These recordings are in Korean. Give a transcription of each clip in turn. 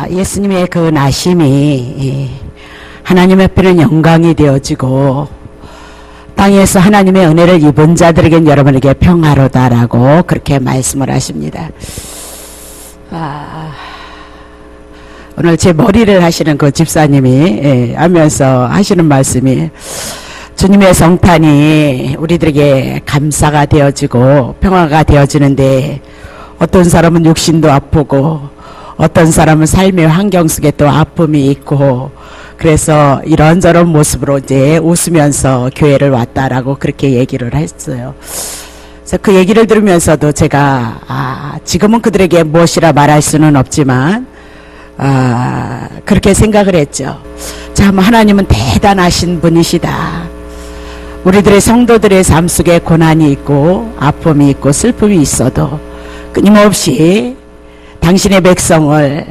예수님의 그 나심이 하나님 앞에는 영광이 되어지고 땅에서 하나님의 은혜를 입은 자들에겐 여러분에게 평화로다라고 그렇게 말씀을 하십니다. 오늘 제 머리를 하시는 그 집사님이 하면서 하시는 말씀이 주님의 성탄이 우리들에게 감사가 되어지고 평화가 되어지는데 어떤 사람은 육신도 아프고 어떤 사람은 삶의 환경 속에 또 아픔이 있고 그래서 이런저런 모습으로 이제 웃으면서 교회를 왔다라고 그렇게 얘기를 했어요. 그래서 그 얘기를 들으면서도 제가 지금은 그들에게 무엇이라 말할 수는 없지만 그렇게 생각을 했죠. 참 하나님은 대단하신 분이시다. 우리들의 성도들의 삶 속에 고난이 있고 아픔이 있고 슬픔이 있어도 끊임없이 당신의 백성을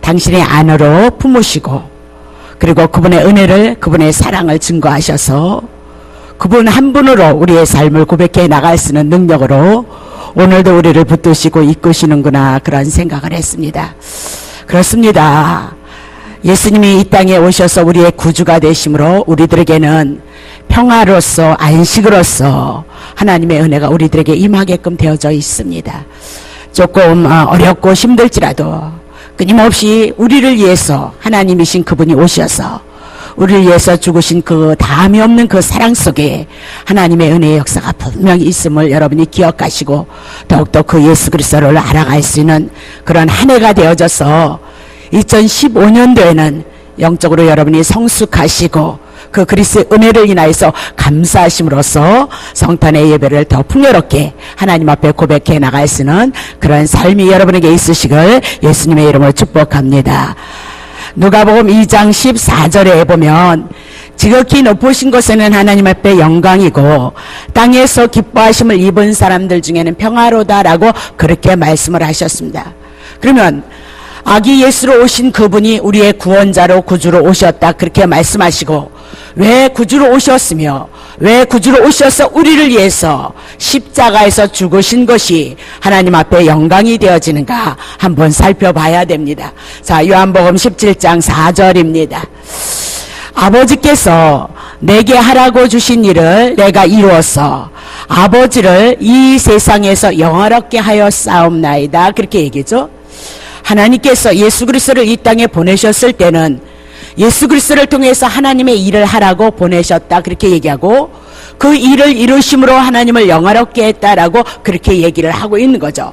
당신의 안으로 품으시고 그리고 그분의 은혜를 그분의 사랑을 증거하셔서 그분 한 분으로 우리의 삶을 고백해 나갈 수 있는 능력으로 오늘도 우리를 붙드시고 이끄시는구나 그런 생각을 했습니다. 그렇습니다. 예수님이 이 땅에 오셔서 우리의 구주가 되심으로 우리들에게는 평화로서 안식으로서 하나님의 은혜가 우리들에게 임하게끔 되어져 있습니다. 조금 어렵고 힘들지라도 끊임없이 우리를 위해서 하나님이신 그분이 오셔서 우리를 위해서 죽으신 그 다함이 없는 그 사랑 속에 하나님의 은혜의 역사가 분명히 있음을 여러분이 기억하시고 더욱더 그 예수 그리스도를 알아갈 수 있는 그런 한 해가 되어져서 2015년도에는 영적으로 여러분이 성숙하시고 그 그리스도의 은혜를 인하여서 감사하심으로써 성탄의 예배를 더 풍요롭게 하나님 앞에 고백해 나갈 수 있는 그런 삶이 여러분에게 있으시길 예수님의 이름으로 축복합니다. 누가복음 2장 14절에 보면 지극히 높으신 곳에는 하나님 앞에 영광이고 땅에서 기뻐하심을 입은 사람들 중에는 평화로다라고 그렇게 말씀을 하셨습니다. 그러면 아기 예수로 오신 그분이 우리의 구원자로 구주로 오셨다 그렇게 말씀하시고 왜 구주로 오셨으며 왜 구주로 오셔서 우리를 위해서 십자가에서 죽으신 것이 하나님 앞에 영광이 되어지는가 한번 살펴봐야 됩니다. 자, 요한복음 17장 4절입니다. 아버지께서 내게 하라고 주신 일을 내가 이루어서 아버지를 이 세상에서 영화롭게 하여 싸움나이다 그렇게 얘기죠. 하나님께서 예수 그리스도를 이 땅에 보내셨을 때는 예수 그리스도를 통해서 하나님의 일을 하라고 보내셨다 그렇게 얘기하고 그 일을 이루심으로 하나님을 영화롭게 했다라고 그렇게 얘기를 하고 있는 거죠.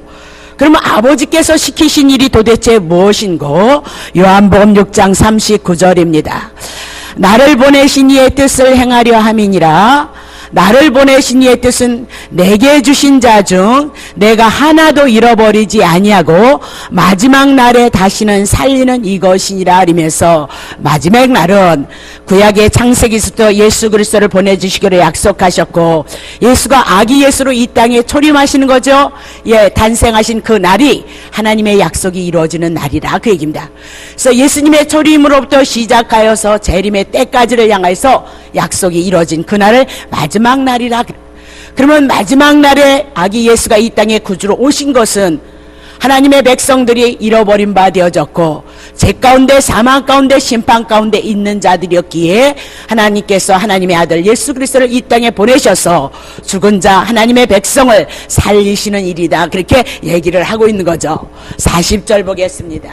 그러면 아버지께서 시키신 일이 도대체 무엇인고? 요한복음 6장 39절입니다. 나를 보내신 이의 뜻을 행하려 함이니라. 나를 보내신 이의 뜻은 내게 주신 자 중 내가 하나도 잃어버리지 아니하고 마지막 날에 다시는 살리는 이것이니라 하면서 마지막 날은 구약의 창세기부터 예수 그리스도를 보내주시기로 약속하셨고 예수가 아기 예수로 이 땅에 초림하시는 거죠. 탄생하신 그 날이 하나님의 약속이 이루어지는 날이라 그 얘기입니다. 그래서 예수님의 초림으로부터 시작하여서 재림의 때까지를 향해서 약속이 이루어진 그날을 마지막 날이라. 그러면 마지막 날에 아기 예수가 이 땅에 구주로 오신 것은 하나님의 백성들이 잃어버린 바 되어졌고 죄 가운데 사망 가운데 심판 가운데 있는 자들이었기에 하나님께서 하나님의 아들 예수 그리스도를 이 땅에 보내셔서 죽은 자 하나님의 백성을 살리시는 일이다 그렇게 얘기를 하고 있는 거죠. 40절 보겠습니다.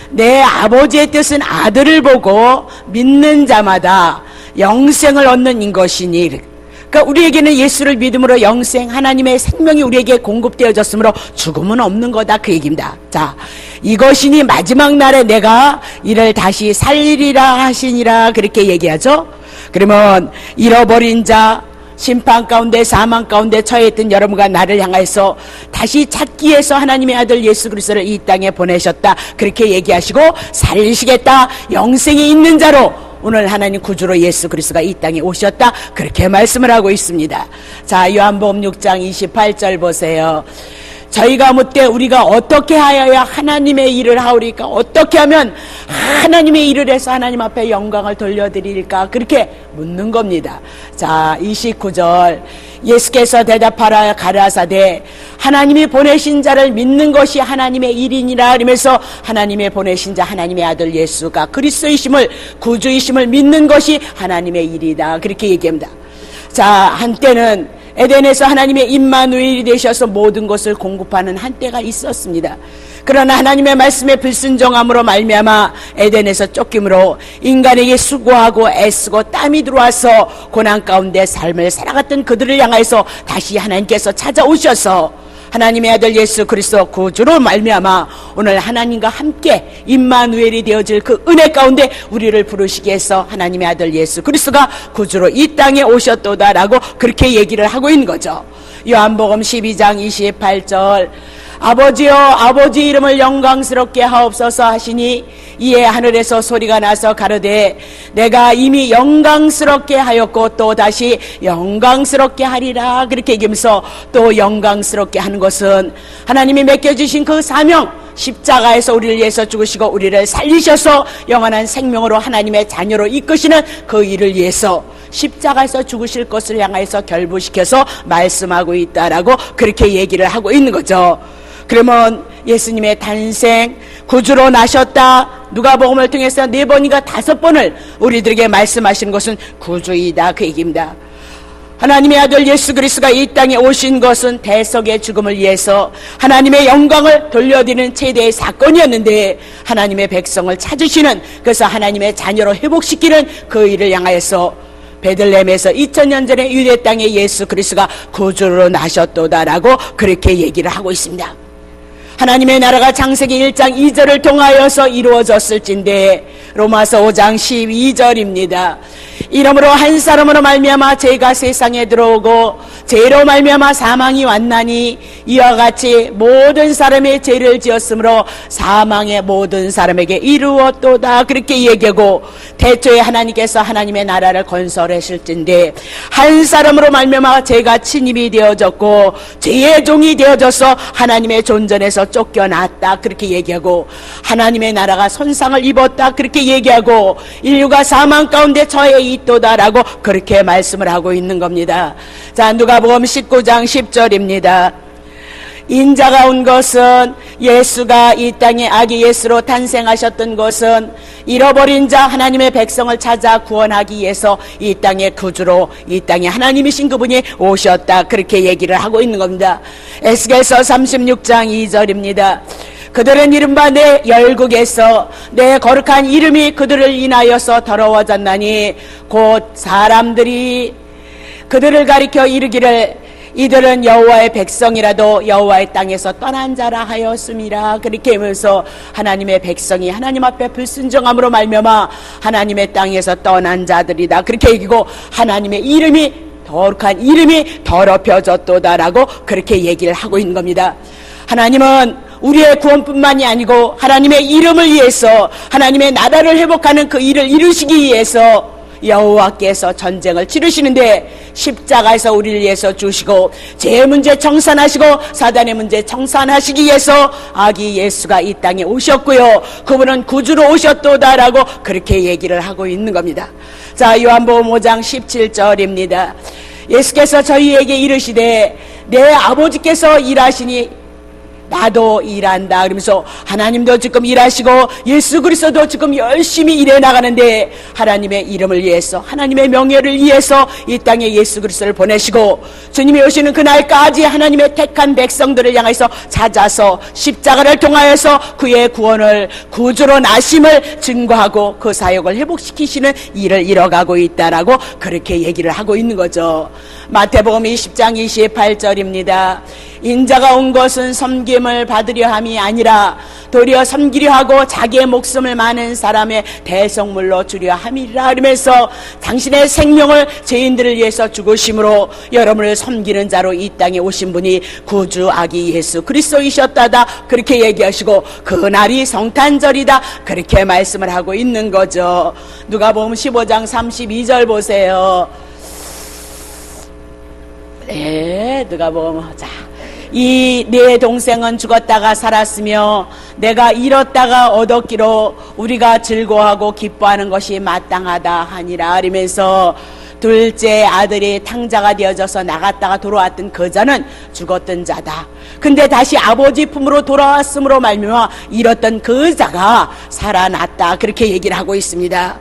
내 아버지의 뜻은 아들을 보고 믿는 자마다 영생을 얻는 것이니. 그러니까 우리에게는 예수를 믿음으로 영생 하나님의 생명이 우리에게 공급되어졌으므로 죽음은 없는 거다 그 얘기입니다. 자, 이것이니 마지막 날에 내가 이를 다시 살리리라 하시니라 그렇게 얘기하죠. 그러면 잃어버린 자 심판 가운데 사망 가운데 처해있던 여러분과 나를 향해서 다시 찾기 위해서 하나님의 아들 예수 그리스도를 이 땅에 보내셨다 그렇게 얘기하시고 살리시겠다 영생이 있는 자로 오늘 하나님 구주로 예수 그리스도가 이 땅에 오셨다 그렇게 말씀을 하고 있습니다. 자, 요한복음 6장 28절 보세요. 저희가 묻되 우리가 어떻게 하여야 하나님의 일을 하오리까? 어떻게 하면 하나님의 일을 해서 하나님 앞에 영광을 돌려드릴까? 그렇게 묻는 겁니다. 자, 29절 예수께서 대답하라 가라사대 하나님이 보내신 자를 믿는 것이 하나님의 일이니라 하면서 하나님의 보내신 자 하나님의 아들 예수가 그리스도이심을 구주이심을 믿는 것이 하나님의 일이다. 그렇게 얘기합니다. 자, 한때는 에덴에서 하나님의 임마누엘이 되셔서 모든 것을 공급하는 한때가 있었습니다. 그러나 하나님의 말씀에 불순종함으로 말미암아 에덴에서 쫓김으로 인간에게 수고하고 애쓰고 땀이 들어와서 고난 가운데 삶을 살아갔던 그들을 향하여서 다시 하나님께서 찾아오셔서 하나님의 아들 예수 그리스도 구주로 말미암아 오늘 하나님과 함께 임마누엘이 되어질 그 은혜 가운데 우리를 부르시기 위해서 하나님의 아들 예수 그리스도가 구주로 이 땅에 오셨도다라고 그렇게 얘기를 하고 있는 거죠. 요한복음 12장 28절 아버지여 아버지 이름을 영광스럽게 하옵소서 하시니 이에 하늘에서 소리가 나서 가로되 내가 이미 영광스럽게 하였고 또 다시 영광스럽게 하리라. 그렇게 얘기하면서 또 영광스럽게 하는 것은 하나님이 맡겨주신 그 사명 십자가에서 우리를 위해서 죽으시고 우리를 살리셔서 영원한 생명으로 하나님의 자녀로 이끄시는 그 일을 위해서 십자가에서 죽으실 것을 향해서 결부시켜서 말씀하고 있다라고 그렇게 얘기를 하고 있는 거죠. 그러면 예수님의 탄생, 구주로 나셨다, 누가복음을 통해서 4번인가 5번을 우리들에게 말씀하신 것은 구주이다 그 얘기입니다. 하나님의 아들 예수 그리스도가 이 땅에 오신 것은 대속의 죽음을 위해서 하나님의 영광을 돌려드리는 최대의 사건이었는데 하나님의 백성을 찾으시는, 그래서 하나님의 자녀로 회복시키는 그 일을 향하여서 베들레헴에서 2000년 전에 유대 땅에 예수 그리스도가 구주로 나셨도다라고 그렇게 얘기를 하고 있습니다. 하나님의 나라가 창세기 1장 2절을 통하여서 이루어졌을진데 로마서 5장 12절입니다. 이러므로 한 사람으로 말미암아 죄가 세상에 들어오고 죄로 말미암아 사망이 왔나니 이와 같이 모든 사람의 죄를 지었으므로 사망의 모든 사람에게 이루었도다 그렇게 얘기하고, 태초에 하나님께서 하나님의 나라를 건설하실진데 한 사람으로 말미암아 죄가 침입이 되어졌고 죄의 종이 되어져서 하나님의 존전에서 쫓겨났다 그렇게 얘기하고, 하나님의 나라가 손상을 입었다 그렇게 얘기하고 인류가 사망 가운데 처해 있도다라고 그렇게 말씀을 하고 있는 겁니다. 자, 누가복음 19장 10절입니다. 인자가 온 것은, 예수가 이 땅에 아기 예수로 탄생하셨던 것은 잃어버린 자 하나님의 백성을 찾아 구원하기 위해서 이 땅에 구주로, 이 땅에 하나님이신 그분이 오셨다 그렇게 얘기를 하고 있는 겁니다. 에스겔서 36장 2절입니다. 그들은 이른바 내 열국에서 내 거룩한 이름이 그들을 인하여서 더러워졌나니 곧 사람들이 그들을 가리켜 이르기를 이들은 여호와의 백성이라도 여호와의 땅에서 떠난 자라 하였음이라. 그렇게 하면서 하나님의 백성이 하나님 앞에 불순종함으로 말미암아 하나님의 땅에서 떠난 자들이다 그렇게 얘기고, 하나님의 이름이, 거룩한 이름이 더럽혀졌도다라고 그렇게 얘기를 하고 있는 겁니다. 하나님은 우리의 구원뿐만이 아니고 하나님의 이름을 위해서 하나님의 나라를 회복하는 그 일을 이루시기 위해서 여호와께서 전쟁을 치르시는데 십자가에서 우리를 위해서 주시고 죄의 문제 청산하시고 사단의 문제 청산하시기 위해서 아기 예수가 이 땅에 오셨고요, 그분은 구주로 오셨도다라고 그렇게 얘기를 하고 있는 겁니다. 자, 요한복음 5장 17절입니다. 예수께서 저희에게 이르시되 내 아버지께서 일하시니 나도 일한다 그러면서 하나님도 지금 일하시고 예수 그리스도도 지금 열심히 일해 나가는데 하나님의 이름을 위해서, 하나님의 명예를 위해서 이 땅에 예수 그리스도를 보내시고 주님이 오시는 그날까지 하나님의 택한 백성들을 향해서 찾아서 십자가를 통하여서 그의 구원을, 구주로 나심을 증거하고 그 사역을 회복시키시는 일을 이뤄가고 있다라고 그렇게 얘기를 하고 있는 거죠. 마태복음 20장 28절입니다. 인자가 온 것은 섬김을 받으려 함이 아니라 도리어 섬기려 하고 자기의 목숨을 많은 사람의 대성물로 주려 함이라. 그러면서 당신의 생명을 죄인들을 위해서 죽으심으로 여러분을 섬기는 자로 이 땅에 오신 분이 구주 아기 예수 그리스도이셨다다 그렇게 얘기하시고, 그날이 성탄절이다 그렇게 말씀을 하고 있는 거죠. 누가복음 15장 32절 보세요. 네, 누가복음, 자, 이 내 동생은 죽었다가 살았으며 내가 잃었다가 얻었기로 우리가 즐거워하고 기뻐하는 것이 마땅하다 하니라. 이러면서 둘째 아들이 탕자가 되어져서 나갔다가 돌아왔던 그 자는 죽었던 자다. 근데 다시 아버지 품으로 돌아왔음으로 말미암아 잃었던 그 자가 살아났다. 그렇게 얘기를 하고 있습니다.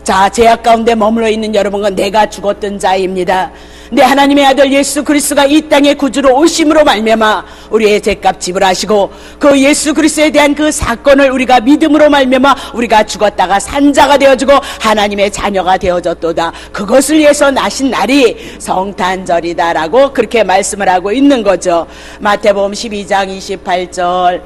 자, 죄악 가운데 머물러 있는 여러분과 내가 죽었던 자입니다. 근데 하나님의 아들 예수 그리스도가 이 땅에 구주로 오심으로 말미암아 우리의 죄값 지불하시고 그 예수 그리스도에 대한 그 사건을 우리가 믿음으로 말미암아 우리가 죽었다가 산자가 되어지고 하나님의 자녀가 되어졌도다. 그것을 위해서 나신 날이 성탄절이다라고 그렇게 말씀을 하고 있는 거죠. 마태복음 12장 28절.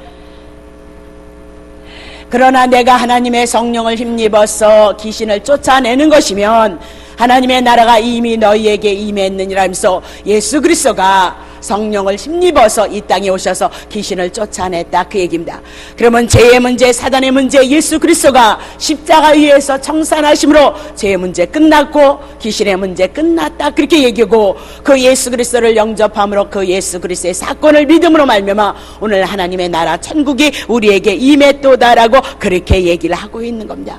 그러나 내가 하나님의 성령을 힘입어서 귀신을 쫓아내는 것이면 하나님의 나라가 이미 너희에게 임했느니라 하면서 예수 그리스도가 성령을 힘입어서 이 땅에 오셔서 귀신을 쫓아냈다. 그 얘기입니다. 그러면 죄의 문제, 사단의 문제, 예수 그리스도가 십자가 위에서 청산하심으로 죄의 문제 끝났고 귀신의 문제 끝났다. 그렇게 얘기하고 그 예수 그리스도를 영접함으로 그 예수 그리스도의 사건을 믿음으로 말미암아 오늘 하나님의 나라 천국이 우리에게 임했도다라고 그렇게 얘기를 하고 있는 겁니다.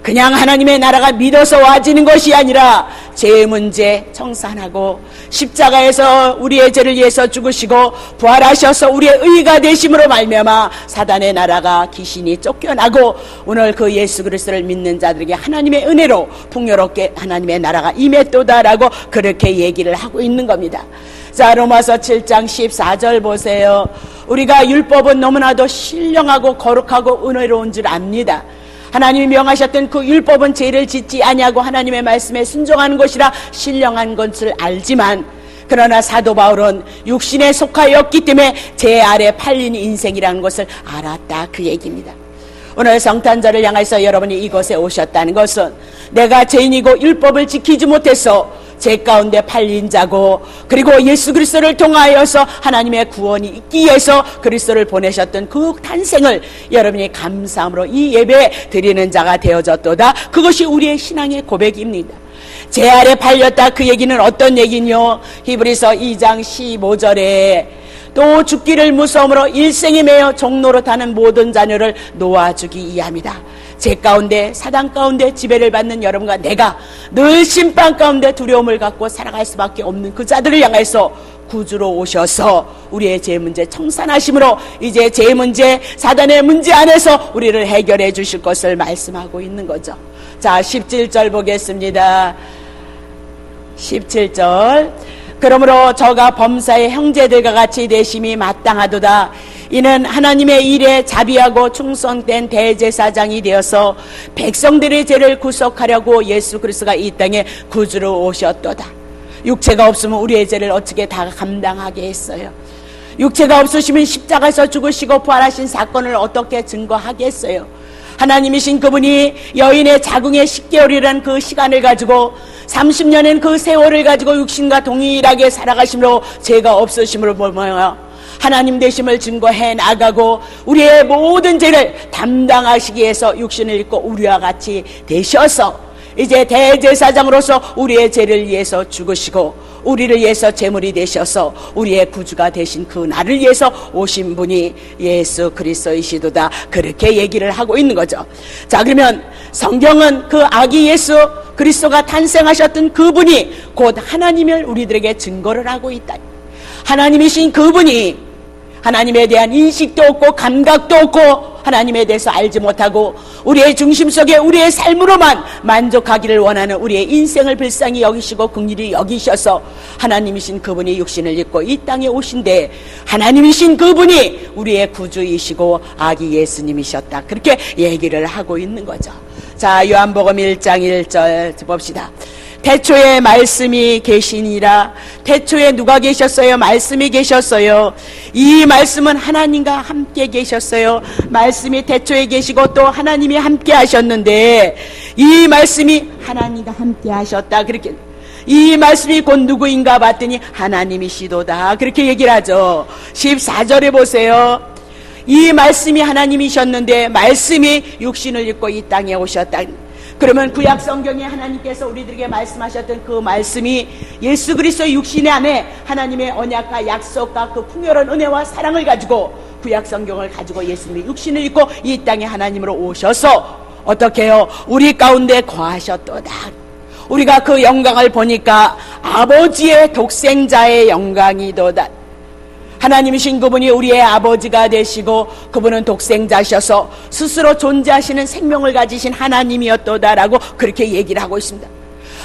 그냥 하나님의 나라가 믿어서 와지는 것이 아니라 죄의 문제 청산하고 십자가에서 우리의 죄를 위해서 죽으시고 부활하셔서 우리의 의가 되심으로 말미암아 사단의 나라가 귀신이 쫓겨나고 오늘 그 예수 그리스도를 믿는 자들에게 하나님의 은혜로 풍요롭게 하나님의 나라가 임했도다라고 그렇게 얘기를 하고 있는 겁니다. 자, 로마서 7장 14절 보세요. 우리가 율법은 너무나도 신령하고 거룩하고 은혜로운 줄 압니다. 하나님이 명하셨던 그 율법은 죄를 짓지 아니하고 하나님의 말씀에 순종하는 것이라 신령한 것을 알지만 그러나 사도 바울은 육신에 속하였기 때문에 죄 아래 팔린 인생이라는 것을 알았다. 그 얘기입니다. 오늘 성탄절을 향해서 여러분이 이곳에 오셨다는 것은 내가 죄인이고 율법을 지키지 못해서 죄 가운데 팔린 자고 그리고 예수 그리스도를 통하여서 하나님의 구원이 있기 위해서 그리스도를 보내셨던 그 탄생을 여러분이 감사함으로 이 예배 드리는 자가 되어졌도다. 그것이 우리의 신앙의 고백입니다. 죄 아래 팔렸다. 그 얘기는 어떤 얘기냐? 히브리서 2장 15절에 또 죽기를 무서움으로 일생에 매여 종로로 타는 모든 자녀를 놓아주기 위함이다. 죄 가운데 사단 가운데 지배를 받는 여러분과 내가 늘 심판 가운데 두려움을 갖고 살아갈 수밖에 없는 그 자들을 향해서 구주로 오셔서 우리의 죄 문제 청산하심으로 이제 죄 문제 사단의 문제 안에서 우리를 해결해 주실 것을 말씀하고 있는 거죠. 자, 17절 보겠습니다. 17절. 그러므로 저가 범사의 형제들과 같이 되심이 마땅하도다. 이는 하나님의 일에 자비하고 충성된 대제사장이 되어서 백성들의 죄를 구속하려고 예수 그리스도가 이 땅에 구주로 오셨도다. 육체가 없으면 우리의 죄를 어떻게 다 감당하게 했어요? 육체가 없으시면 십자가에서 죽으시고 부활하신 사건을 어떻게 증거하겠어요? 하나님이신 그분이 여인의 자궁의 10개월이라는 그 시간을 가지고 30년의 그 세월을 가지고 육신과 동일하게 살아가심으로 죄가 없으심으로 보며 하나님 되심을 증거해 나가고 우리의 모든 죄를 담당하시기 위해서 육신을 입고 우리와 같이 되셔서 이제 대제사장으로서 우리의 죄를 위해서 죽으시고 우리를 위해서 제물이 되셔서 우리의 구주가 되신 그 날을 위해서 오신 분이 예수 그리스도이시도다. 그렇게 얘기를 하고 있는 거죠. 자, 그러면 성경은 그 아기 예수 그리스도가 탄생하셨던 그분이 곧 하나님을 우리들에게 증거를 하고 있다. 하나님이신 그분이 하나님에 대한 인식도 없고 감각도 없고 하나님에 대해서 알지 못하고 우리의 중심 속에 우리의 삶으로만 만족하기를 원하는 우리의 인생을 불쌍히 여기시고 긍휼히 여기셔서 하나님이신 그분이 육신을 입고 이 땅에 오신데 하나님이신 그분이 우리의 구주이시고 아기 예수님이셨다. 그렇게 얘기를 하고 있는 거죠. 자, 요한복음 1장 1절 봅시다. 태초에 말씀이 계시니라. 태초에 누가 계셨어요? 말씀이 계셨어요. 이 말씀은 하나님과 함께 계셨어요. 말씀이 태초에 계시고 또 하나님이 함께 하셨는데 이 말씀이 하나님과 함께 하셨다. 그렇게 이 말씀이 곧 누구인가 봤더니 하나님이시도다. 그렇게 얘기를 하죠. 14절에 보세요. 이 말씀이 하나님이셨는데 말씀이 육신을 입고 이 땅에 오셨다. 그러면 구약 성경에 하나님께서 우리들에게 말씀하셨던 그 말씀이 예수 그리스도의 육신 안에 하나님의 언약과 약속과 그 풍요로운 은혜와 사랑을 가지고 구약 성경을 가지고 예수님이 육신을 입고 이 땅에 하나님으로 오셔서 어떻게 해요? 우리 가운데 거하셨도다. 우리가 그 영광을 보니까 아버지의 독생자의 영광이도다. 하나님이신 그분이 우리의 아버지가 되시고 그분은 독생자셔서 스스로 존재하시는 생명을 가지신 하나님이었도다라고 그렇게 얘기를 하고 있습니다.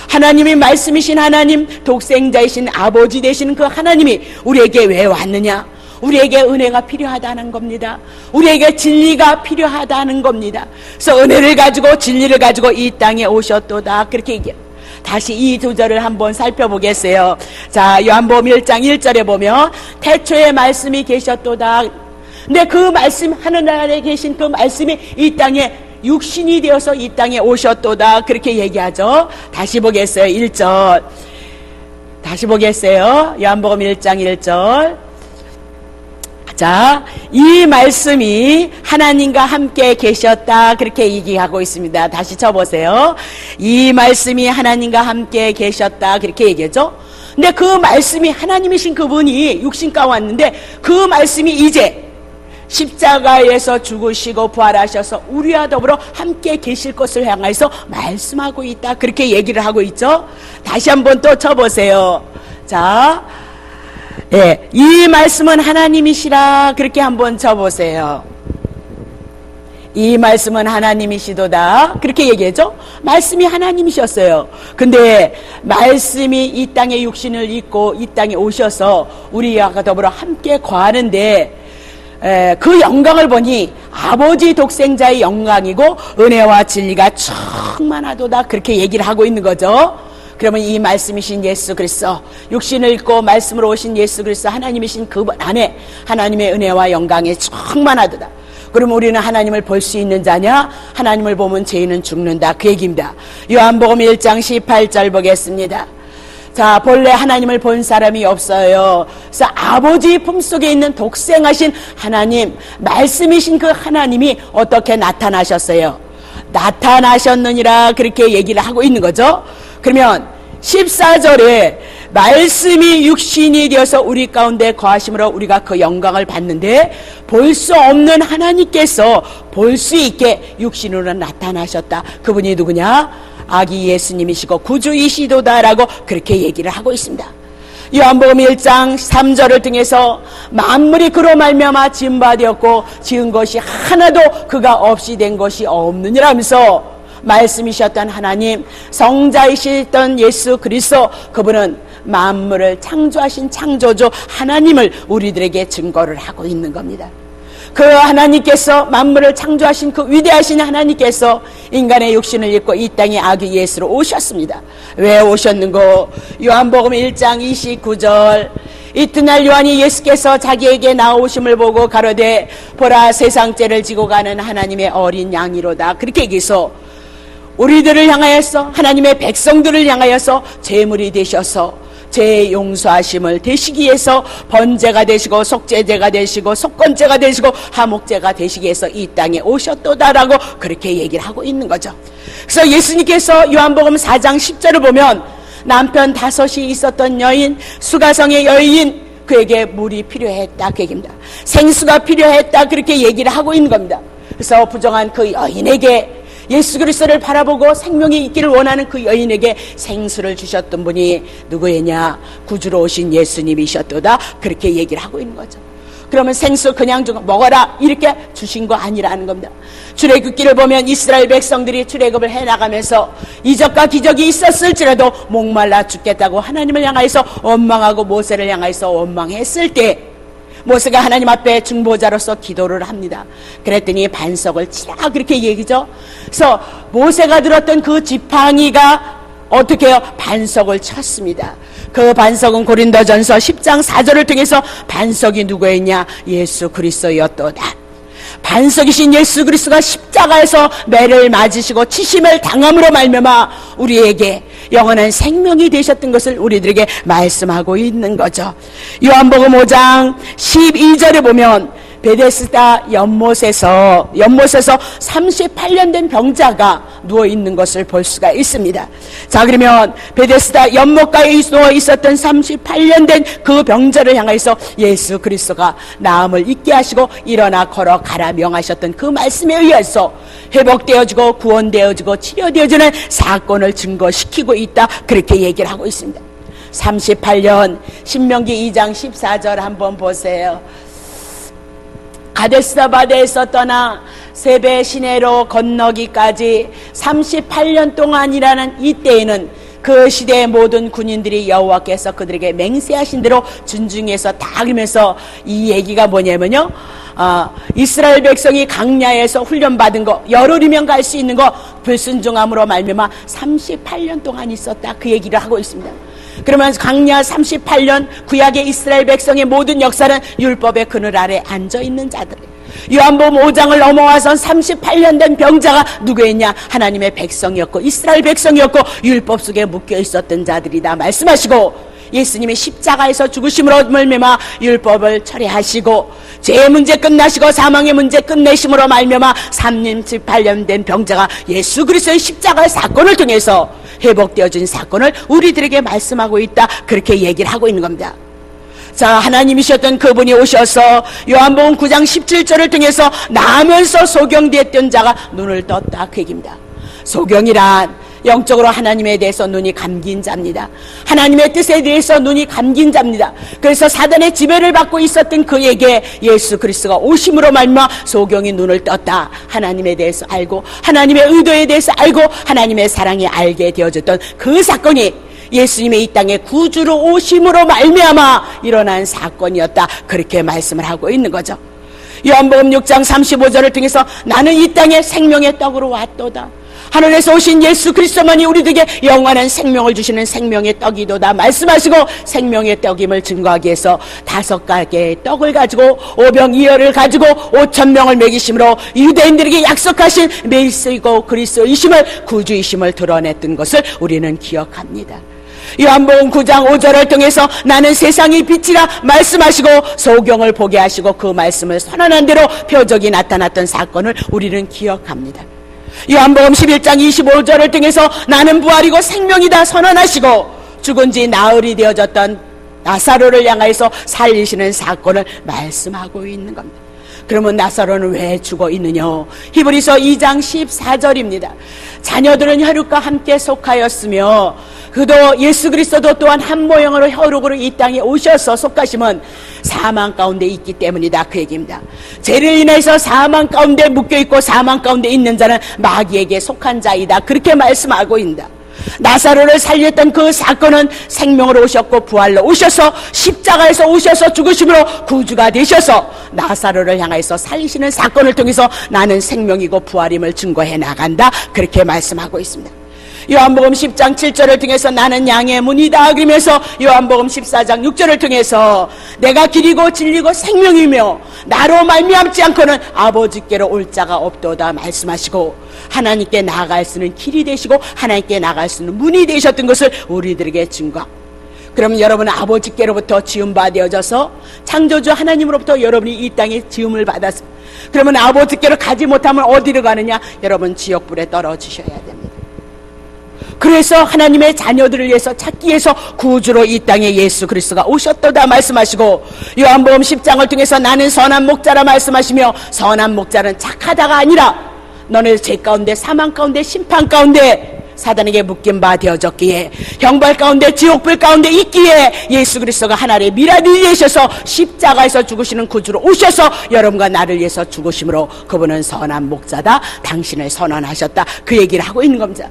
하나님이 말씀이신 하나님, 독생자이신 아버지 되시는 그 하나님이 우리에게 왜 왔느냐? 우리에게 은혜가 필요하다는 겁니다. 우리에게 진리가 필요하다는 겁니다. 그래서 은혜를 가지고 진리를 가지고 이 땅에 오셨도다. 그렇게 얘기해요. 다시 이 두 절을 한번 살펴보겠어요. 자, 요한복음 1장 1절에 보면 태초에 말씀이 계셨도다. 근데 그 말씀, 하늘나라에 계신 그 말씀이 이 땅에 육신이 되어서 이 땅에 오셨도다. 그렇게 얘기하죠. 다시 보겠어요. 1절. 다시 보겠어요. 요한복음 1장 1절. 자, 이 말씀이 하나님과 함께 계셨다. 그렇게 얘기하고 있습니다. 다시 쳐보세요. 이 말씀이 하나님과 함께 계셨다. 그렇게 얘기하죠. 근데 그 말씀이 하나님이신 그분이 육신가 왔는데 그 말씀이 이제 십자가에서 죽으시고 부활하셔서 우리와 더불어 함께 계실 것을 향해서 말씀하고 있다. 그렇게 얘기를 하고 있죠. 다시 한번 또 쳐보세요. 자, 예, 이 말씀은 하나님이시라. 그렇게 한번 쳐보세요. 이 말씀은 하나님이시도다. 그렇게 얘기하죠. 말씀이 하나님이셨어요. 근데 말씀이 이 땅에 육신을 입고 이 땅에 오셔서 우리와 더불어 함께 거하는데 그 영광을 보니 아버지 독생자의 영광이고 은혜와 진리가 충만하도다. 그렇게 얘기를 하고 있는 거죠. 그러면 이 말씀이신 예수 그리스도, 육신을 입고 말씀으로 오신 예수 그리스도, 하나님이신 그분 안에 하나님의 은혜와 영광이 충만하도다. 그럼 우리는 하나님을 볼 수 있는 자냐? 하나님을 보면 죄인은 죽는다. 그 얘기입니다. 요한복음 1장 18절 보겠습니다. 자, 본래 하나님을 본 사람이 없어요. 그래서 아버지 품속에 있는 독생하신 하나님, 말씀이신 그 하나님이 어떻게 나타나셨어요? 나타나셨느니라. 그렇게 얘기를 하고 있는 거죠. 그러면 14절에 말씀이 육신이 되어서 우리 가운데 거하심으로 우리가 그 영광을 받는데 볼 수 없는 하나님께서 볼 수 있게 육신으로 나타나셨다. 그분이 누구냐? 아기 예수님이시고 구주이시도다라고 그렇게 얘기를 하고 있습니다. 요한복음 1장 3절을 통해서 만물이 그로 말미암아 지은 바 되었고 지은 것이 하나도 그가 없이 된 것이 없느니라면서 말씀이셨던 하나님, 성자이시던 예수 그리스도, 그분은 만물을 창조하신 창조주 하나님을 우리들에게 증거를 하고 있는 겁니다. 그 하나님께서 만물을 창조하신 그 위대하신 하나님께서 인간의 육신을 입고 이 땅에 아기 예수로 오셨습니다. 왜 오셨는고? 요한복음 1장 29절, 이튿날 요한이 예수께서 자기에게 나오심을 보고 가로되 보라 세상 죄를 지고 가는 하나님의 어린 양이로다. 그렇게 얘기해서 우리들을 향하여서, 하나님의 백성들을 향하여서 제물이 되셔서 죄 용서하심을 되시기 위해서 번제가 되시고 속죄제가 되시고 속건제가 되시고 하목제가 되시기 위해서 이 땅에 오셨도다라고 그렇게 얘기를 하고 있는 거죠. 그래서 예수님께서 요한복음 4장 10절을 보면 남편 5이 있었던 여인, 수가성의 여인, 그에게 물이 필요했다. 그 얘기입니다. 생수가 필요했다. 그렇게 얘기를 하고 있는 겁니다. 그래서 부정한 그 여인에게, 예수 그리스도를 바라보고 생명이 있기를 원하는 그 여인에게 생수를 주셨던 분이 누구였냐? 구주로 오신 예수님이셨도다. 그렇게 얘기를 하고 있는 거죠. 그러면 생수 그냥 먹어라 이렇게 주신 거 아니라는 겁니다. 출애굽기를 보면 이스라엘 백성들이 출애굽을 해나가면서 이적과 기적이 있었을지라도 목말라 죽겠다고 하나님을 향하여서 원망하고 모세를 향하여서 원망했을 때 모세가 하나님 앞에 중보자로서 기도를 합니다. 그랬더니 반석을 치라 그렇게 얘기죠. 그래서 모세가 들었던 그 지팡이가 어떻게 해요? 반석을 쳤습니다. 그 반석은 고린도전서 10장 4절을 통해서 반석이 누구였냐? 예수 그리스도였도다. 반석이신 예수 그리스도가 십자가에서 매를 맞으시고 치심을 당함으로 말미암아 우리에게 영원한 생명이 되셨던 것을 우리들에게 말씀하고 있는 거죠. 요한복음 5장 12절에 보면 베데스다 연못에서 38년 된 병자가 누워 있는 것을 볼 수가 있습니다. 자, 그러면 베데스다 연못가에 누워 있었던 38년 된 그 병자를 향해서 예수 그리스도가 나음을 잊게 하시고 일어나 걸어가라 명하셨던 그 말씀에 의해서 회복되어지고 구원되어지고 치료되어지는 사건을 증거시키고 있다, 그렇게 얘기를 하고 있습니다. 38년, 신명기 2장 14절 한번 보세요. 가데스 바네에서 떠나 세베 시내로 건너기까지 38년 동안이라는 이때에는 그 시대의 모든 군인들이 여호와께서 그들에게 맹세하신 대로 준중해서 다 그러면서 이 얘기가 뭐냐면요, 이스라엘 백성이 강야에서 훈련받은 거, 열흘이면 갈 수 있는 거 불순종함으로 말미암아 38년 동안 있었다, 그 얘기를 하고 있습니다. 그러면 강야 38년 구약의 이스라엘 백성의 모든 역사는 율법의 그늘 아래 앉아있는 자들, 요한복음 5장을 넘어와선 38년 된 병자가 누구였냐? 하나님의 백성이었고 이스라엘 백성이었고 율법 속에 묶여 있었던 자들이다 말씀하시고, 예수님이 십자가에서 죽으심으로 말미암아 율법을 철회하시고 죄의 문제 끝나시고 사망의 문제 끝내심으로 말미암아 38년 된 병자가 예수 그리스도의 십자가의 사건을 통해서 회복되어진 사건을 우리들에게 말씀하고 있다, 그렇게 얘기를 하고 있는 겁니다. 자, 하나님이셨던 그분이 오셔서 요한복음 9장 17절을 통해서 나면서 소경되었던 자가 눈을 떴다, 그 얘기입니다. 소경이란 영적으로 하나님에 대해서 눈이 감긴 자입니다. 하나님의 뜻에 대해서 눈이 감긴 자입니다. 그래서 사단의 지배를 받고 있었던 그에게 예수 그리스도가 오심으로 말미암아 소경이 눈을 떴다, 하나님에 대해서 알고 하나님의 의도에 대해서 알고 하나님의 사랑에 알게 되어졌던 그 사건이 예수님의 이 땅에 구주로 오심으로 말미암아 일어난 사건이었다, 그렇게 말씀을 하고 있는 거죠. 요한복음 6장 35절을 통해서 나는 이 땅에 생명의 떡으로 왔도다, 하늘에서 오신 예수 그리스도만이 우리들에게 영원한 생명을 주시는 생명의 떡이도다 말씀하시고, 생명의 떡임을 증거하기 위해서 5가지의 떡을 가지고 5병2혈을 가지고 5,000명을 먹이심으로 유대인들에게 약속하신 메시아이고 그리스도이심을, 구주이심을 드러냈던 것을 우리는 기억합니다. 요한복음 9장 5절을 통해서 나는 세상의 빛이라 말씀하시고 소경을 보게 하시고 그 말씀을 선언한 대로 표적이 나타났던 사건을 우리는 기억합니다. 요한복음 11장 25절을 통해서 나는 부활이고 생명이다 선언하시고 죽은 지 나흘이 되어졌던 나사로를 향하여서 살리시는 사건을 말씀하고 있는 겁니다. 그러면 나사로는 왜 죽어 있느냐? 히브리서 2장 14절입니다. 자녀들은 혈육과 함께 속하였으며 그도 예수 그리스도도 또한 한 모형으로 혈육으로 이 땅에 오셔서 속하심은 사망 가운데 있기 때문이다, 그 얘기입니다. 죄를 인해서 사망 가운데 묶여있고 사망 가운데 있는 자는 마귀에게 속한 자이다, 그렇게 말씀하고 있다. 나사로를 살렸던 그 사건은 생명으로 오셨고 부활로 오셔서 십자가에서 오셔서 죽으심으로 구주가 되셔서 나사로를 향해서 살리시는 사건을 통해서 나는 생명이고 부활임을 증거해 나간다, 그렇게 말씀하고 있습니다. 요한복음 10장 7절을 통해서 나는 양의 문이다 그러면서 요한복음 14장 6절을 통해서 내가 길이고 진리고 생명이며 나로 말미암지 않고는 아버지께로 올 자가 없도다 말씀하시고, 하나님께 나아갈 수 있는 길이 되시고 하나님께 나아갈 수 있는 문이 되셨던 것을 우리들에게 증거. 그럼 여러분은 아버지께로부터 지음받아져서 창조주 하나님으로부터 여러분이 이 땅에 지음을 받았습니다. 그러면 아버지께로 가지 못하면 어디로 가느냐? 여러분 지옥불에 떨어지셔야 됩니다. 그래서 하나님의 자녀들을 위해서 찾기 위해서 구주로 이 땅에 예수 그리스도가 오셨도다 말씀하시고, 요한복음 10장을 통해서 나는 선한 목자라 말씀하시며, 선한 목자는 착하다가 아니라 너네 죄 가운데 사망 가운데 심판 가운데 사단에게 묶인 바 되어졌기에 형벌 가운데 지옥불 가운데 있기에 예수 그리스도가 하나님의 미라를 위해서 십자가에서 죽으시는 구주로 오셔서 여러분과 나를 위해서 죽으심으로 그분은 선한 목자다, 당신을 선언하셨다, 그 얘기를 하고 있는 겁니다.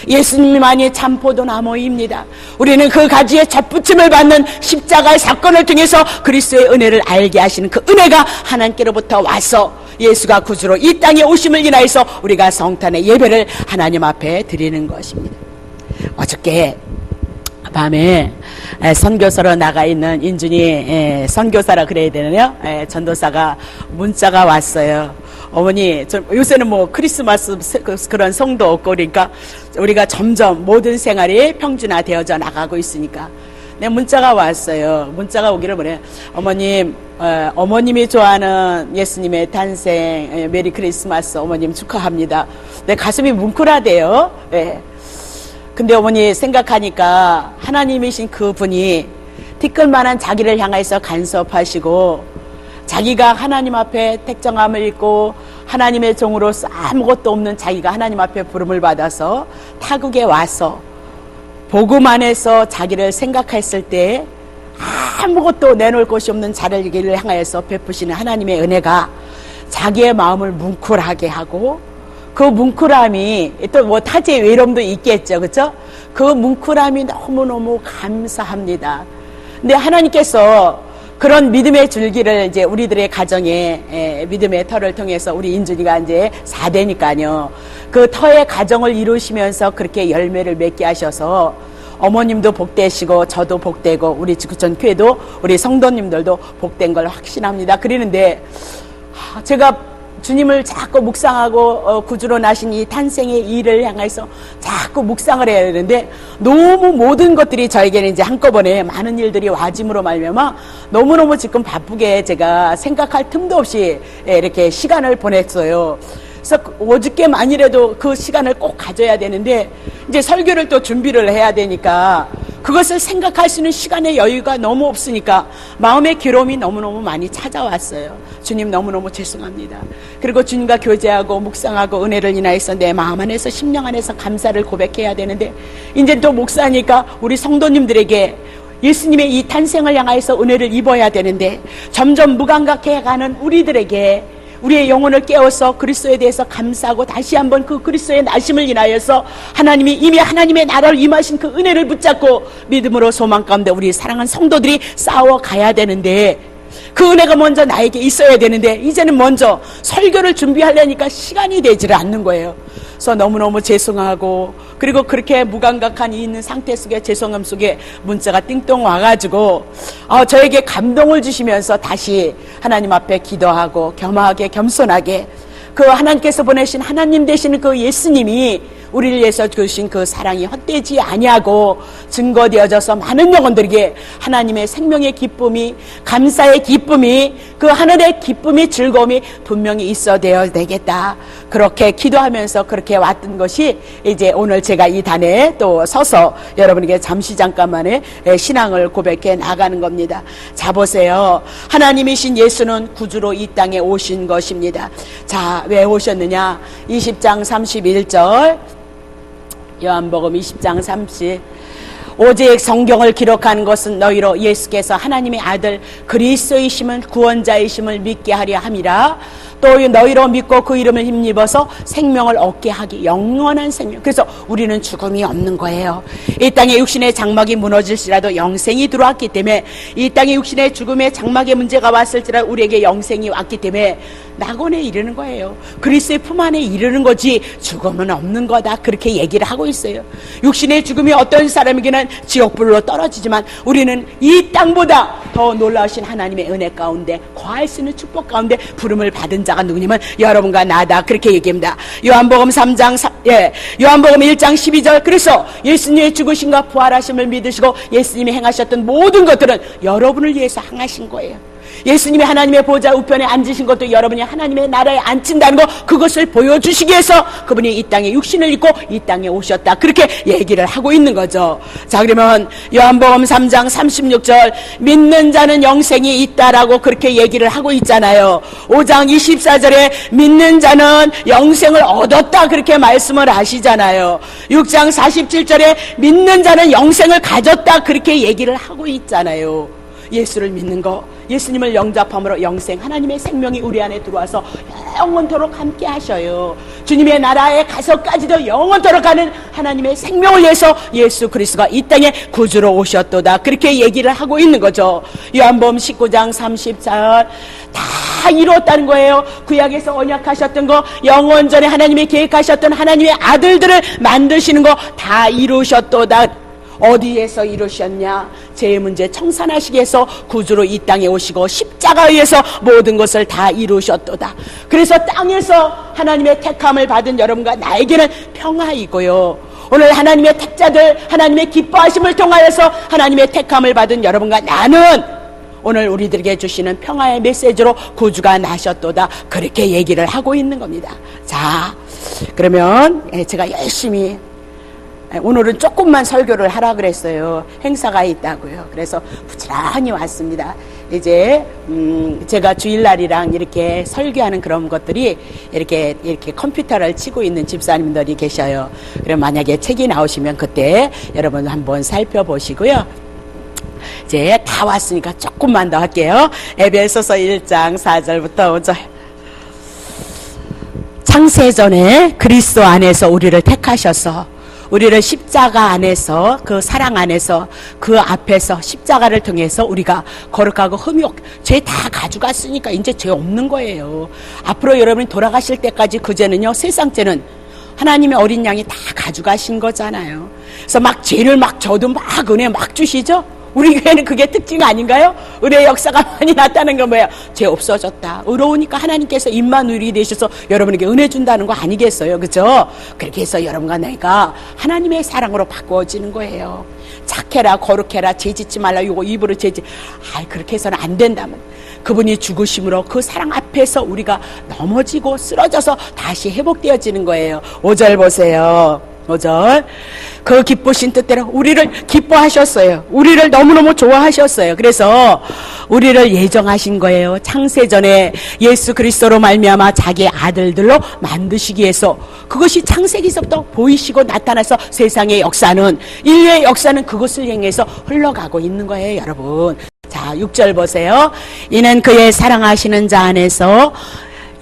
예수님만이 참 포도나무입니다. 우리는 그 가지에 접붙임을 받는 십자가의 사건을 통해서 그리스도의 은혜를 알게 하시는 그 은혜가 하나님께로부터 와서 예수가 구주로 이 땅에 오심을 인하여서 우리가 성탄의 예배를 하나님 앞에 드리는 것입니다. 어저께 밤에 선교사로 나가 있는 인준이 선교사라 그래야 되나요? 전도사가 문자가 왔어요. 어머니, 요새는 뭐 크리스마스 그런 성도 없고 그러니까 우리가 점점 모든 생활이 평준화되어져 나가고 있으니까 내 문자가 왔어요. 문자가 오기를 뭐래. 어머님, 어머님이 좋아하는 예수님의 탄생, 메리 크리스마스 어머님 축하합니다. 내 가슴이 뭉클하대요. 예. 근데 어머니 생각하니까 하나님이신 그 분이 티끌만한 자기를 향해서 간섭하시고 자기가 하나님 앞에 택정함을 입고 하나님의 종으로서 아무것도 없는 자기가 하나님 앞에 부름을 받아서 타국에 와서 복음 안에서 자기를 생각했을 때 아무것도 내놓을 곳이 없는 자기를 향해서 베푸시는 하나님의 은혜가 자기의 마음을 뭉클하게 하고 그 뭉클함이 또 뭐 타지의 외로움도 있겠죠. 그렇죠? 그 뭉클함이 너무너무 감사합니다. 근데 하나님께서 그런 믿음의 줄기를 이제 우리들의 가정에 믿음의 터를 통해서 우리 인준이가 이제 4대니까요. 그 터의 가정을 이루시면서 그렇게 열매를 맺게 하셔서 어머님도 복되시고 저도 복되고 우리 지구촌 교회도 우리 성도님들도 복된 걸 확신합니다. 그러는데 제가 주님을 자꾸 묵상하고 구주로 나신 이 탄생의 일을 향해서 자꾸 묵상을 해야 되는데 너무 모든 것들이 저에게는 이제 한꺼번에 많은 일들이 와짐으로 말미암아 너무너무 지금 바쁘게 제가 생각할 틈도 없이 이렇게 시간을 보냈어요. 그래서 오죽게만이라도 그 시간을 꼭 가져야 되는데 이제 설교를 또 준비를 해야 되니까 그것을 생각할 수 있는 시간의 여유가 너무 없으니까 마음의 괴로움이 너무너무 많이 찾아왔어요. 주님 너무너무 죄송합니다. 그리고 주님과 교제하고 묵상하고 은혜를 인하여서 내 마음 안에서 심령 안에서 감사를 고백해야 되는데 이제 또 목사니까 우리 성도님들에게 예수님의 이 탄생을 향하여서 은혜를 입어야 되는데 점점 무감각해가는 우리들에게 우리의 영혼을 깨워서 그리스도에 대해서 감사하고 다시 한번 그 그리스도의 나심을 인하여서 하나님이 이미 하나님의 나라를 임하신 그 은혜를 붙잡고 믿음으로 소망 가운데 우리 사랑하는 성도들이 싸워가야 되는데 그 은혜가 먼저 나에게 있어야 되는데 이제는 먼저 설교를 준비하려니까 시간이 되지를 않는 거예요. 그래서 너무너무 죄송하고 그리고 그렇게 무감각한 있는 상태 속에 죄송함 속에 문자가 띵동 와가지고 저에게 감동을 주시면서 다시 하나님 앞에 기도하고 겸하게 겸손하게 그 하나님께서 보내신 하나님 되시는 그 예수님이 우리를 위해서 주신 그 사랑이 헛되지 아니하고 증거되어져서 많은 영혼들에게 하나님의 생명의 기쁨이 감사의 기쁨이 그 하늘의 기쁨이 즐거움이 분명히 있어야 되겠다. 그렇게 기도하면서 그렇게 왔던 것이 이제 오늘 제가 이 단에 또 서서 여러분에게 잠시 잠깐만의 신앙을 고백해 나가는 겁니다. 자 보세요. 하나님이신 예수는 구주로 이 땅에 오신 것입니다. 자, 왜 오셨느냐? 20장 31절 요한복음 20장 30 오직 성경을 기록한 것은 너희로 예수께서 하나님의 아들 그리스도이심을 구원자이심을 믿게 하려 함이라. 또 너희로 믿고 그 이름을 힘입어서 생명을 얻게 하기 영원한 생명. 그래서 우리는 죽음이 없는 거예요. 이 땅의 육신의 장막이 무너질지라도 영생이 들어왔기 때문에 이 땅의 육신의 죽음의 장막의 문제가 왔을지라도 우리에게 영생이 왔기 때문에 낙원에 이르는 거예요. 그리스도의 품 안에 이르는 거지 죽음은 없는 거다. 그렇게 얘기를 하고 있어요. 육신의 죽음이 어떤 사람에게는 지옥불로 떨어지지만 우리는 이 땅보다 더 놀라우신 하나님의 은혜 가운데 거할 수 있는 축복 가운데 부름을 받은 자가 누구냐면 여러분과 나다. 그렇게 얘기합니다. 요한복음 3장 요한복음 1장 12절 그래서 예수님의 죽으심과 부활하심을 믿으시고 예수님이 행하셨던 모든 것들은 여러분을 위해서 행하신 거예요. 예수님이 하나님의 보좌 우편에 앉으신 것도 여러분이 하나님의 나라에 앉힌다는 거 그것을 보여주시기 위해서 그분이 이 땅에 육신을 입고 이 땅에 오셨다. 그렇게 얘기를 하고 있는 거죠. 자 그러면 요한복음 3장 36절 믿는 자는 영생이 있다라고 그렇게 얘기를 하고 있잖아요. 5장 24절에 믿는 자는 영생을 얻었다 그렇게 말씀을 하시잖아요. 6장 47절에 믿는 자는 영생을 가졌다 그렇게 얘기를 하고 있잖아요. 예수를 믿는 거 예수님을 영접함으로 영생 하나님의 생명이 우리 안에 들어와서 영원토록 함께 하셔요. 주님의 나라에 가서까지도 영원토록 가는 하나님의 생명을 위해서 예수 그리스도가 이 땅에 구주로 오셨도다 그렇게 얘기를 하고 있는 거죠. 요한복음 19장 34절 다 이루었다는 거예요. 구약에서 언약하셨던 거 영원전에 하나님이 계획하셨던 하나님의 아들들을 만드시는 거 다 이루셨도다. 어디에서 이루셨냐? 죄의 문제 청산하시기 위해서 구주로 이 땅에 오시고 십자가에 의해서 모든 것을 다 이루셨도다. 그래서 땅에서 하나님의 택함을 받은 여러분과 나에게는 평화이고요 오늘 하나님의 택자들, 하나님의 기뻐하심을 통하여서 하나님의 택함을 받은 여러분과 나는 오늘 우리들에게 주시는 평화의 메시지로 구주가 나셨도다, 그렇게 얘기를 하고 있는 겁니다. 자, 그러면 제가 열심히, 오늘은 조금만 설교를 하라 그랬어요. 행사가 있다고요. 그래서 부지런히 왔습니다. 이제 제가 주일날이랑 이렇게 설교하는 그런 것들이 이렇게 컴퓨터를 치고 있는 집사님들이 계셔요. 그럼 만약에 책이 나오시면 그때 여러분 한번 살펴보시고요. 이제 다 왔으니까 조금만 더 할게요. 에베소서 1장 4절부터 5절. 창세전에 그리스도 안에서 우리를 택하셔서 우리를 십자가 안에서, 그 사랑 안에서, 그 앞에서 십자가를 통해서 우리가 거룩하고 흠이 죄 다 가져갔으니까 이제 죄 없는 거예요. 앞으로 여러분이 돌아가실 때까지 그 죄는요, 세상 죄는 하나님의 어린 양이 다 가져가신 거잖아요. 그래서 막 죄를 막 져도 막 은혜 막 주시죠? 우리 교회는 그게 특징 아닌가요? 은혜의 역사가 많이 나타나는 건 뭐예요? 죄 없어졌다. 의로우니까 하나님께서 입만울이 되셔서 여러분에게 은혜 준다는 거 아니겠어요? 그죠? 그렇게 해서 여러분과 내가 하나님의 사랑으로 바꾸어지는 거예요. 착해라, 거룩해라, 죄짓지 말라, 이거 입으로 그렇게 해서는 안 된다면, 그분이 죽으심으로 그 사랑 앞에서 우리가 넘어지고 쓰러져서 다시 회복되어지는 거예요. 5절 보세요. 5절. 그 기쁘신 뜻대로 우리를 기뻐하셨어요. 우리를 너무너무 좋아하셨어요. 그래서 우리를 예정하신 거예요. 창세전에 예수 그리스도로 말미암아 자기 아들들로 만드시기 위해서, 그것이 창세기서부터 보이시고 나타나서 세상의 역사는, 인류의 역사는 그것을 향해서 흘러가고 있는 거예요, 여러분. 자, 6절 보세요. 이는 그의 사랑하시는 자 안에서,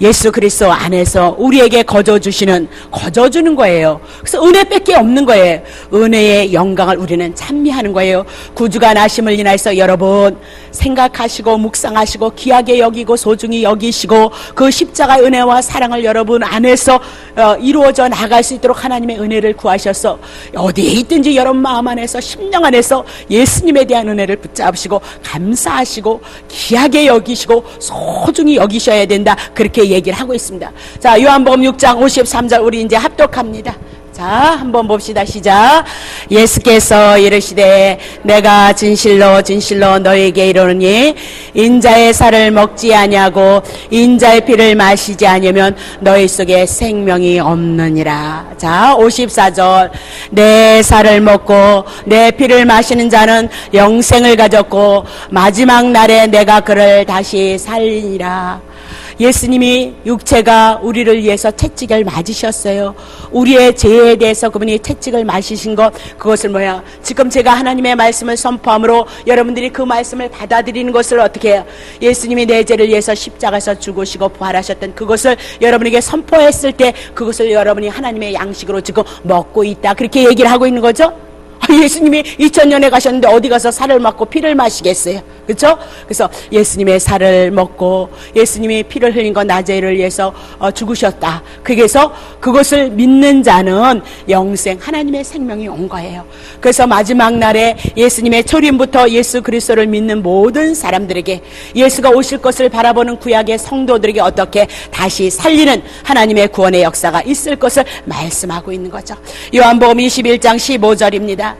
예수 그리스도 안에서 우리에게 거저주는 거예요. 그래서 은혜밖에 없는 거예요. 은혜의 영광을 우리는 찬미하는 거예요. 구주가 나심을 인하여서 여러분 생각하시고 묵상하시고 귀하게 여기고 소중히 여기시고 그 십자가의 은혜와 사랑을 여러분 안에서 이루어져 나갈 수 있도록 하나님의 은혜를 구하셔서 어디에 있든지 여러분 마음 안에서, 심령 안에서 예수님에 대한 은혜를 붙잡으시고 감사하시고 귀하게 여기시고 소중히 여기셔야 된다, 그렇게 얘기를 하고 있습니다. 자, 요한복음 6장 53절 우리 이제 합독합니다. 자, 한번 봅시다. 시작. 예수께서 이르시되 내가 진실로 진실로 너에게 이르노니 인자의 살을 먹지 아니하고 인자의 피를 마시지 아니하면 너희 속에 생명이 없느니라. 자, 54절. 내 살을 먹고 내 피를 마시는 자는 영생을 가졌고 마지막 날에 내가 그를 다시 살리니라. 예수님이 육체가 우리를 위해서 채찍을 맞으셨어요. 우리의 죄에 대해서 그분이 채찍을 맞으신 것, 그것을 뭐야? 지금 제가 하나님의 말씀을 선포함으로 여러분들이 그 말씀을 받아들이는 것을 어떻게 해요? 예수님이 내 죄를 위해서 십자가에서 죽으시고 부활하셨던 그것을 여러분에게 선포했을 때 그것을 여러분이 하나님의 양식으로 지금 먹고 있다, 그렇게 얘기를 하고 있는 거죠. 예수님이 2000년에 가셨는데 어디 가서 살을 먹고 피를 마시겠어요? 그렇죠? 그래서 예수님의 살을 먹고 예수님이 피를 흘린 건 나 죄를 위해서 죽으셨다. 그래서 그것을 믿는 자는 영생, 하나님의 생명이 온 거예요. 그래서 마지막 날에 예수님의 초림부터 예수 그리스도를 믿는 모든 사람들에게, 예수가 오실 것을 바라보는 구약의 성도들에게 어떻게 다시 살리는 하나님의 구원의 역사가 있을 것을 말씀하고 있는 거죠. 요한복음 21장 15절입니다.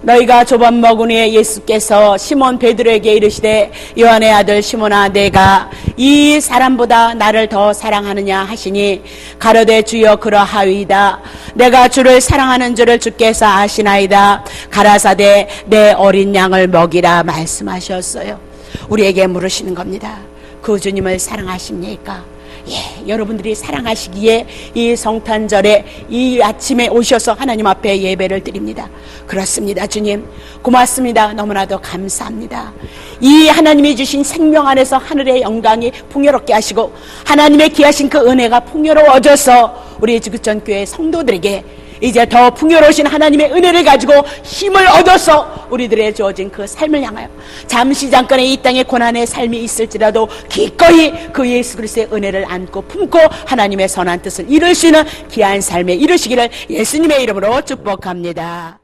너희가 조반 먹은 후에 예수께서 시몬 베드로에게 이르시되 요한의 아들 시몬아, 내가 이 사람보다 나를 더 사랑하느냐 하시니 가로되 주여 그러하위이다. 내가 주를 사랑하는 줄을 주께서 아시나이다. 가라사대 내 어린 양을 먹이라 말씀하셨어요. 우리에게 물으시는 겁니다. 그 주님을 사랑하십니까? 예, 여러분들이 사랑하시기에 이 성탄절에 이 아침에 오셔서 하나님 앞에 예배를 드립니다. 그렇습니다. 주님 고맙습니다. 너무나도 감사합니다. 이 하나님이 주신 생명 안에서 하늘의 영광이 풍요롭게 하시고 하나님의 귀하신 그 은혜가 풍요로워져서 우리 지구촌교회 성도들에게 이제 더 풍요로우신 하나님의 은혜를 가지고 힘을 얻어서 우리들의 주어진 그 삶을 향하여 잠시 잠깐의 이 땅의 고난의 삶이 있을지라도 기꺼이 그 예수 그리스도의 은혜를 안고 품고 하나님의 선한 뜻을 이룰 수 있는 귀한 삶에 이르시기를 예수님의 이름으로 축복합니다.